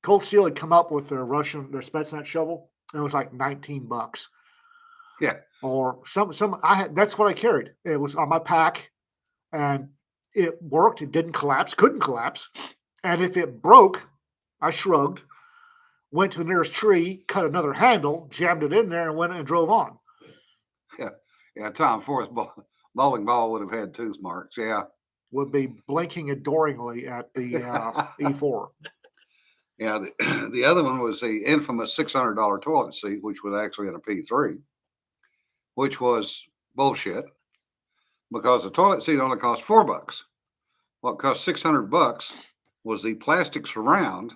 Cold Steel had come up with their Spetsnaz shovel, and it was like $19. Yeah. Or that's what I carried. It was on my pack, and it worked. It didn't collapse, couldn't collapse. And if it broke, I shrugged, went to the nearest tree, cut another handle, jammed it in there, and went and drove on. Yeah, Tom Forth bowling ball would have had tooth marks. Yeah. Would be blinking adoringly at the E4. Yeah, the other one was the infamous $600 toilet seat, which was actually in a P3, which was bullshit because the toilet seat only cost $4. What cost $600 was the plastic surround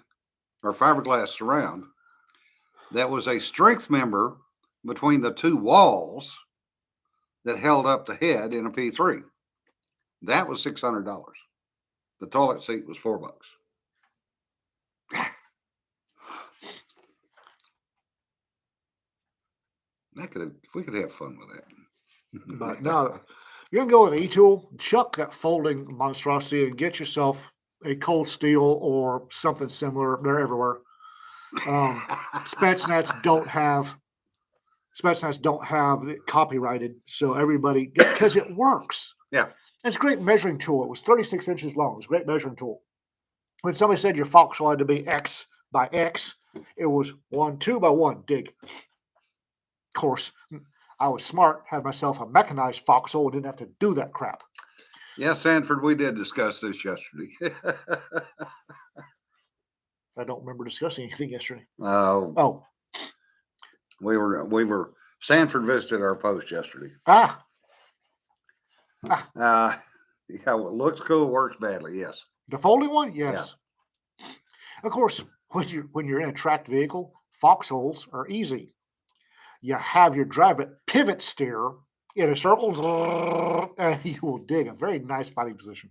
or fiberglass surround that was a strength member between the 2 walls that held up the head in a P3. That was $600. The toilet seat was $4. We could have fun with that. But no, you're going to go with an E-tool, chuck that folding monstrosity and get yourself a Cold Steel or something similar. They're everywhere. Spetsnaz don't have it copyrighted. So everybody, because it works. Yeah. It's a great measuring tool. It was 36 inches long. It was a great measuring tool. When somebody said your foxhole had to be X by X, it was 2 by 1 dig. Of course, I was smart, had myself a mechanized foxhole and didn't have to do that crap. Yeah, Sanford, we did discuss this yesterday. I don't remember discussing anything yesterday. Oh, we were Sanford visited our post yesterday. Ah, Yeah, it looks cool, works badly. Yes. the folding one? Yes. Of course, when you're in a tracked vehicle, foxholes are easy. You have your pivot steer in a circle, and you will dig a very nice fighting position.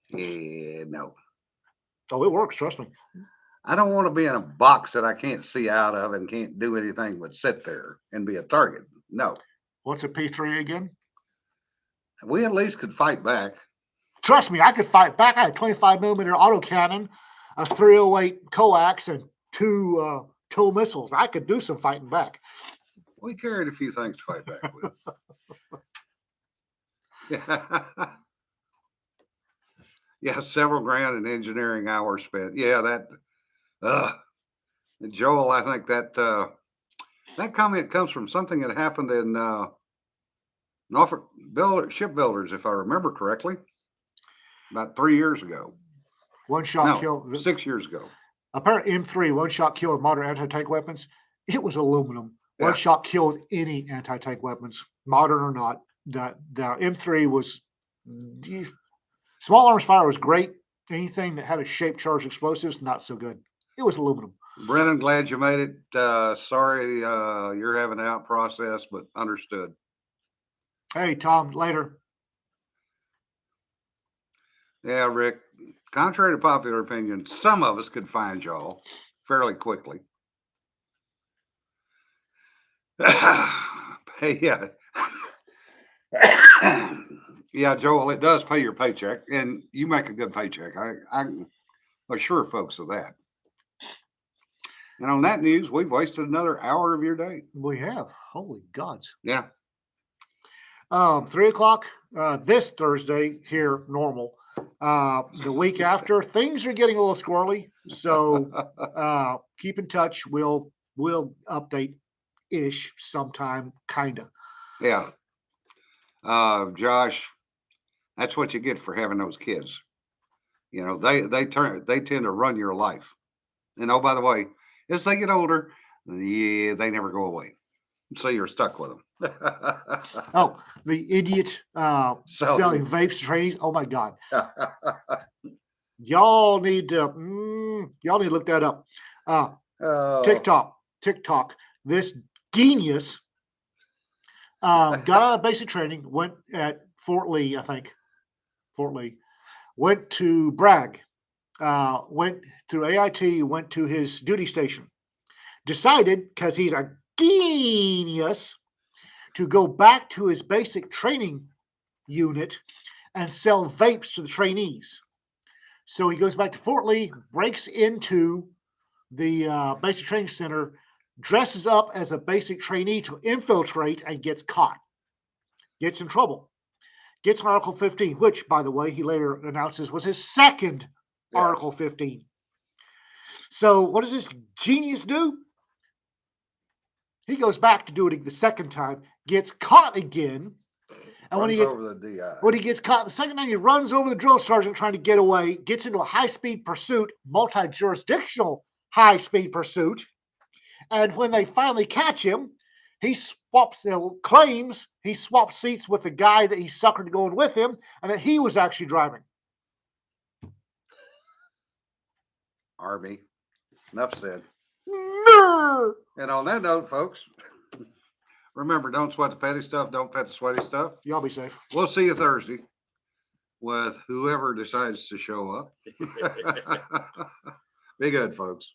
Yeah, no. Oh, it works. Trust me. I don't want to be in a box that I can't see out of and can't do anything but sit there and be a target. No. What's a P3 again? We at least could fight back. Trust me, I could fight back. I had a 25 millimeter autocannon, a 308 coax, and 2 tow missiles. I could do some fighting back. We carried a few things to fight back with. Yeah. Yeah, several grand in engineering hours spent. Yeah, Joel, I think that comment comes from something that happened in Norfolk Shipbuilders, if I remember correctly, about 3 years ago. One shot No, kill. 6 years ago. Apparently, M3, one shot kill with modern anti-tank weapons. It was aluminum. One Yeah. shot kill with any anti-tank weapons, modern or not. The M3 was small arms fire was great. Anything that had a shape charged explosives, not so good. It was aluminum. Brennan, glad you made it. Sorry, you're having an out process, but understood. Hey, Tom, later. Yeah, Rick, contrary to popular opinion, some of us could find y'all fairly quickly. Hey, yeah. Yeah, Joel, it does pay your paycheck, and you make a good paycheck. I assure folks of that. And on that news, we've wasted another hour of your day. We have. Holy gods. Yeah. 3 o'clock this Thursday here, normal. The week after, things are getting a little squirrely. So keep in touch. We'll update ish sometime, kinda. Yeah. Josh, that's what you get for having those kids. You know, they tend to run your life. And oh, by the way, as they get older, yeah, they never go away. So you're stuck with them. Oh, the idiot selling vapes to trainees. Oh my god. Y'all need to look that up. Oh. TikTok. This genius got out of basic training, went at Fort Lee, I think. Fort Lee. Went to brag. Went through AIT, went to his duty station. Decided, because he's a genius, to go back to his basic training unit and sell vapes to the trainees. So he goes back to Fort Lee, breaks into the basic training center, dresses up as a basic trainee to infiltrate, and gets caught. Gets in trouble. Gets an Article 15, which, by the way, he later announces was his second Article 15. So what does this genius do? He goes back to do it the second time, gets caught again. And when he gets over the DI. When he gets caught the second time, he runs over the drill sergeant trying to get away, gets into a high-speed pursuit, multi-jurisdictional high-speed pursuit. And when they finally catch him, he claims he swapped seats with the guy that he suckered going with him, and that he was actually driving. Army. Enough said. No! And on that note, folks, remember, don't sweat the petty stuff. Don't pet the sweaty stuff. Y'all be safe. We'll see you Thursday with whoever decides to show up. Be good, folks.